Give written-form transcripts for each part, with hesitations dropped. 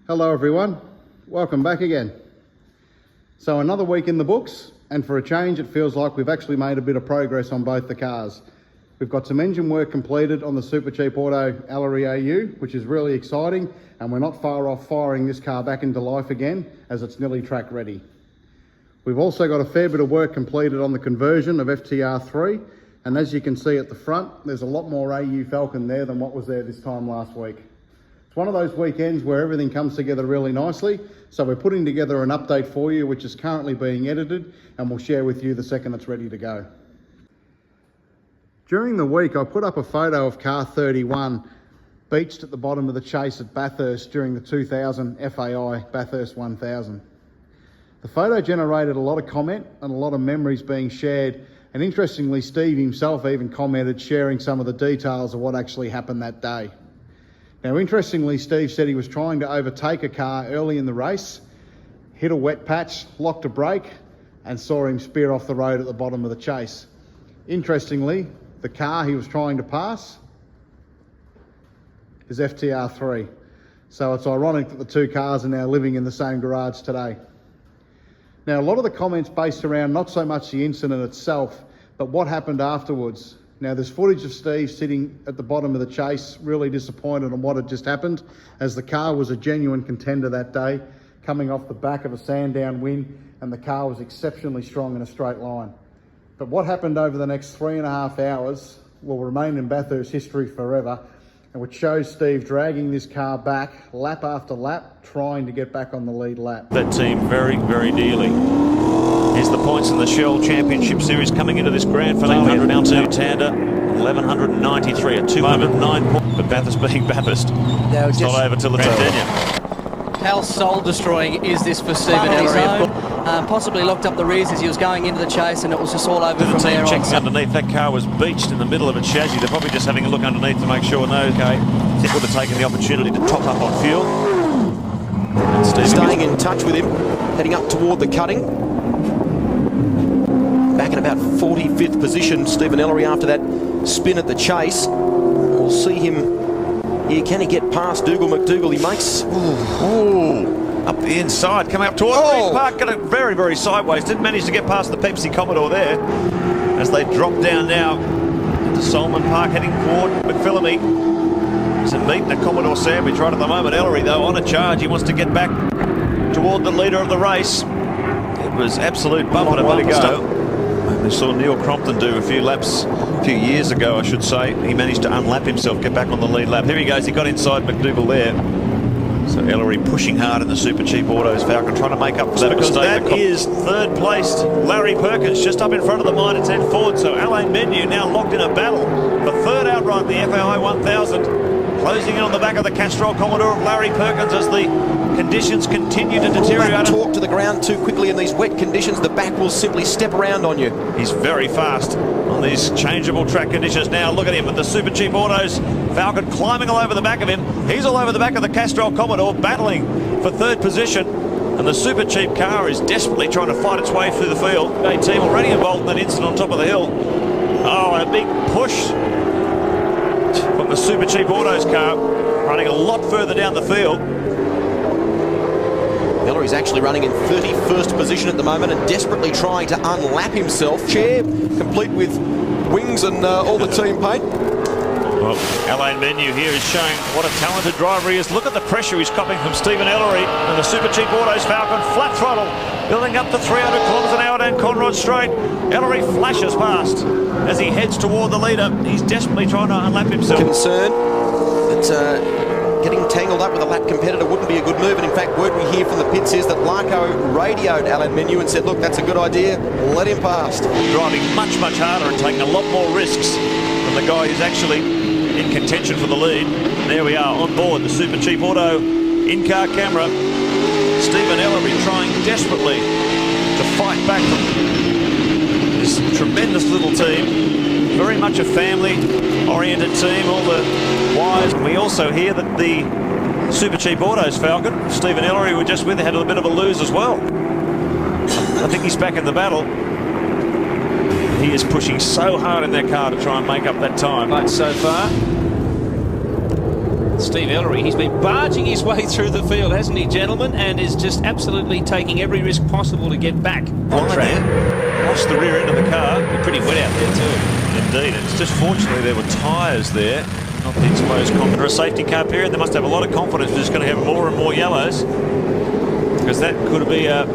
Hello everyone, welcome back again. So another week in the books, and for a change it feels like we've actually made a bit of progress on both the cars. We've got some engine work completed on the Super Cheap Auto Ellery AU, which is really exciting, and we're not far off firing this car back into life again as it's nearly track ready. We've also got a fair bit of work completed on the conversion of FTR3, and as you can see at the front, there's a lot more AU Falcon there than what was there this time last week. It's one of those weekends where everything comes together really nicely, so we're putting together an update for you which is currently being edited, and we'll share with you the second it's ready to go. During the week I put up a photo of car 31 beached at the bottom of the chase at Bathurst during the 2000 FAI Bathurst 1000. The photo generated a lot of comment and a lot of memories being shared, and interestingly Steve himself even commented sharing some of the details of what actually happened that day. Now interestingly, Steve said he was trying to overtake a car early in the race, hit a wet patch, locked a brake, and saw him spear off the road at the bottom of the chase. Interestingly, the car he was trying to pass is FTR3. So it's ironic that the two cars are now living in the same garage today. Now a lot of the comments based around not so much the incident itself, but what happened afterwards. Now there's footage of Steve sitting at the bottom of the chase, really disappointed on what had just happened, as the car was a genuine contender that day, coming off the back of a Sandown win, and the car was exceptionally strong in a straight line. But what happened over the next 3.5 hours will remain in Bathurst history forever, and which shows Steve dragging this car back lap after lap, trying to get back on the lead lap. That team very, very dearly. Here's the points in the Shell Championship Series coming into this grand finale. Now to Tander, 1193, a 209 point. But Bathurst being Bathurst, it's not over till it's over. How soul-destroying is this for Stephen Ellery? Possibly locked up the rears as he was going into the chase, and it was just all over from there on. Checking underneath, that car was beached in the middle of its chassis. They're probably just having a look underneath to make sure, no, okay. I think would have taken the opportunity to top up on fuel. And staying in touch with him, heading up toward the cutting. Back in about 45th position, Stephen Ellery after that spin at the chase. We'll see him here. Can he get past Dougal McDougall? He makes... Up the inside, coming up towards the park, got it very, very sideways. Didn't manage to get past the Pepsi Commodore there. As they drop down now into Solomon Park, heading toward McPhillamy. He's meeting the Commodore sandwich right at the moment. Ellery, though, on a charge. He wants to get back toward the leader of the race. It was absolute bumper to bumper. We saw Neil Crompton do a few laps a few years ago, I should say. He managed to unlap himself, get back on the lead lap. Here he goes. He got inside McDougall there. So Ellery pushing hard in the Super Cheap Autos Falcon, trying to make up for that because that is third placed Larry Perkins just up in front of the Mitre 10 Ford. So Alain Menu now locked in a battle for third outright in the FAI 1000, closing in on the back of the Castrol Commodore of Larry Perkins as the conditions continue to deteriorate. Talk to the ground too quickly in these wet conditions. The back will simply step around on you. He's very fast on these changeable track conditions. Now look at him with the Super Cheap Autos Falcon climbing all over the back of him. He's all over the back of the Castrol Commodore, battling for third position. And the Super Cheap car is desperately trying to fight its way through the field. A team already involved in that incident on top of the hill. Oh, and a big push from the Super Cheap Autos car, running a lot further down the field. Ellery's actually running in 31st position at the moment and desperately trying to unlap himself. Chair complete with wings and all the team paint. Well, Alain Menu here is showing what a talented driver he is. Look at the pressure he's copping from Stephen Ellery and the Super Cheap Autos Falcon, flat throttle, building up to 300 kilometres an hour down Conrod Straight. Ellery flashes past as he heads toward the leader. He's desperately trying to unlap himself. Concern that getting tangled up with a lap competitor wouldn't be a good move, and in fact word we hear from the pits is that Larko radioed Alain Menu and said, look, that's a good idea, let him past. Driving much, much harder and taking a lot more risks than the guy who's actually in contention for the lead. There we are on board the Super Cheap Auto in-car camera. Stephen Ellery trying desperately to fight back from this tremendous little team. Very much a family-oriented team, all the wires. And we also hear that the Super Cheap Autos Falcon, Stephen Ellery, who were just with, had a bit of a lose as well. I think he's back in the battle. He is pushing so hard in their car to try and make up that time. Right, so far. Steve Ellery, he's been barging his way through the field, hasn't he, gentlemen? And is just absolutely taking every risk possible to get back on track. Lost the rear end of the car. You're pretty wet out there too. Indeed, it's just fortunately there were tyres there, not the exposed concrete. For a safety car period, they must have a lot of confidence they're just going to have more and more yellows, because that could be a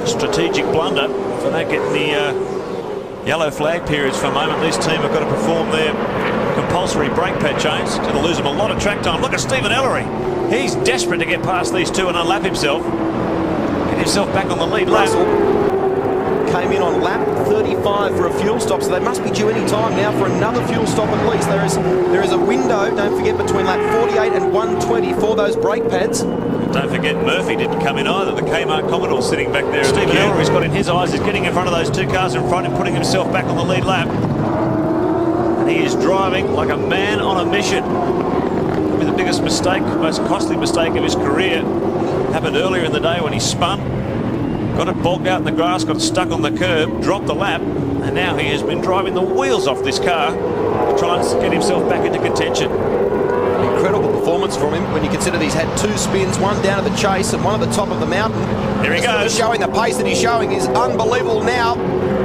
strategic blunder for not getting the yellow flag periods for a moment. This team have got to perform their compulsory brake pad change. It's going to lose them a lot of track time. Look at Stephen Ellery. He's desperate to get past these two and unlap himself. Get himself back on the lead lap. Came in on lap 35 for a fuel stop, so they must be due any time now for another fuel stop at least. There is a window, don't forget, between lap 48 and 120 for those brake pads. Don't forget Murphy didn't come in either. The Kmart Commodore sitting back there. Stephen Ellery's got in his eyes. He's getting in front of those two cars in front and putting himself back on the lead lap. And he is driving like a man on a mission. Probably the biggest mistake, most costly mistake of his career. Happened earlier in the day when he spun. Got it bogged out in the grass, got stuck on the curb, dropped the lap, and now he has been driving the wheels off this car to try and get himself back into contention. Incredible performance from him when you consider he's had two spins, one down at the chase and one at the top of the mountain. Here he goes. Showing the pace that he's showing is unbelievable now.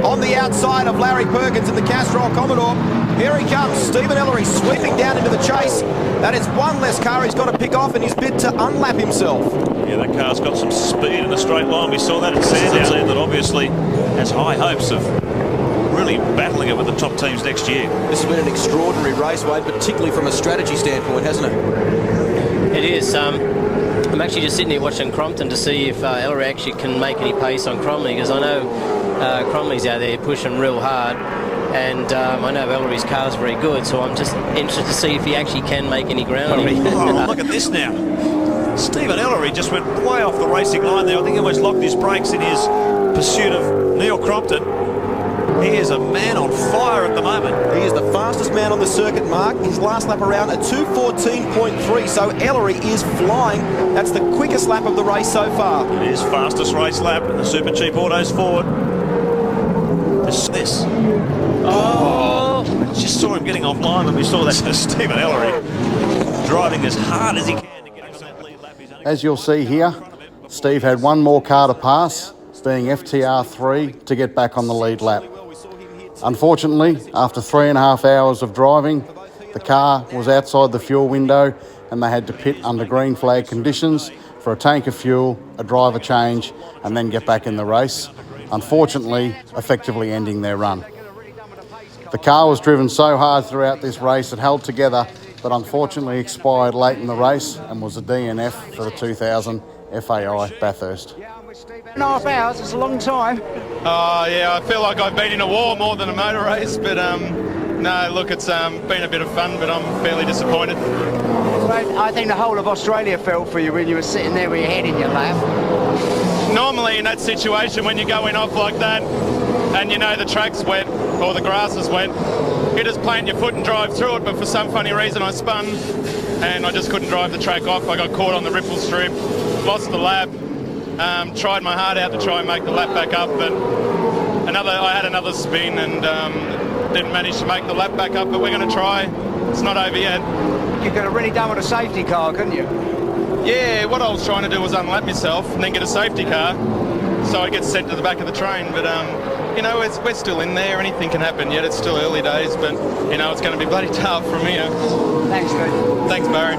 On the outside of Larry Perkins in the Castrol Commodore. Here he comes, Stephen Ellery sweeping down into the chase. That is one less car he's got to pick off in his bid to unlap himself. Yeah, that car's got some speed in a straight line. We saw that at Sandown, that obviously has high hopes of really battling it with the top teams next year. This has been an extraordinary race, Wade, particularly from a strategy standpoint, hasn't it? It is. I'm actually just sitting here watching Crompton to see if Ellery actually can make any pace on Cromley, because I know Cromley's out there pushing real hard, and I know Ellery's car's very good, so I'm just interested to see if he actually can make any ground on him. Oh, look at this now. Stephen Ellery just went way off the racing line there. I think he almost locked his brakes in his pursuit of Neil Crompton. He is a man on fire at the moment. He is the fastest man on the circuit, Mark. His last lap around a 2:14.3, so Ellery is flying. That's the quickest lap of the race so far. It is fastest race lap in the Super Cheap Autos Ford. This. Oh! Just saw him getting offline when we saw that. Stephen Ellery driving as hard as he can to get him that lead lap. As you'll see here, Steve had one more car to pass, being FTR3, to get back on the lead lap. Unfortunately, after 3.5 hours of driving, the car was outside the fuel window and they had to pit under green flag conditions for a tank of fuel, a driver change, and then get back in the race, unfortunately, effectively ending their run. The car was driven so hard throughout this race it held together, but unfortunately expired late in the race and was a DNF for the 2000 FAI Bathurst. 2.5 hours, it's a long time. Yeah, I feel like I've been in a war more than a motor race, but no, look, it's been a bit of fun, but I'm fairly disappointed. I think the whole of Australia felt for you when you were sitting there with your head in your lap. Normally in that situation, when you're going off like that, and you know the track's wet, or the grass is wet, you just plant your foot and drive through it, but for some funny reason I spun, and I just couldn't drive the track off. I got caught on the ripple strip, lost the lap. Tried my heart out to try and make the lap back up, but I had another spin and didn't manage to make the lap back up, but we're going to try. It's not over yet. You could have really done with a safety car, couldn't you? Yeah, what I was trying to do was unlap myself and then get a safety car so I get sent to the back of the train, but you know, we're still in there. Anything can happen yet. It's still early days, but you know, it's going to be bloody tough from here. Thanks, Steve. Thanks, Barry.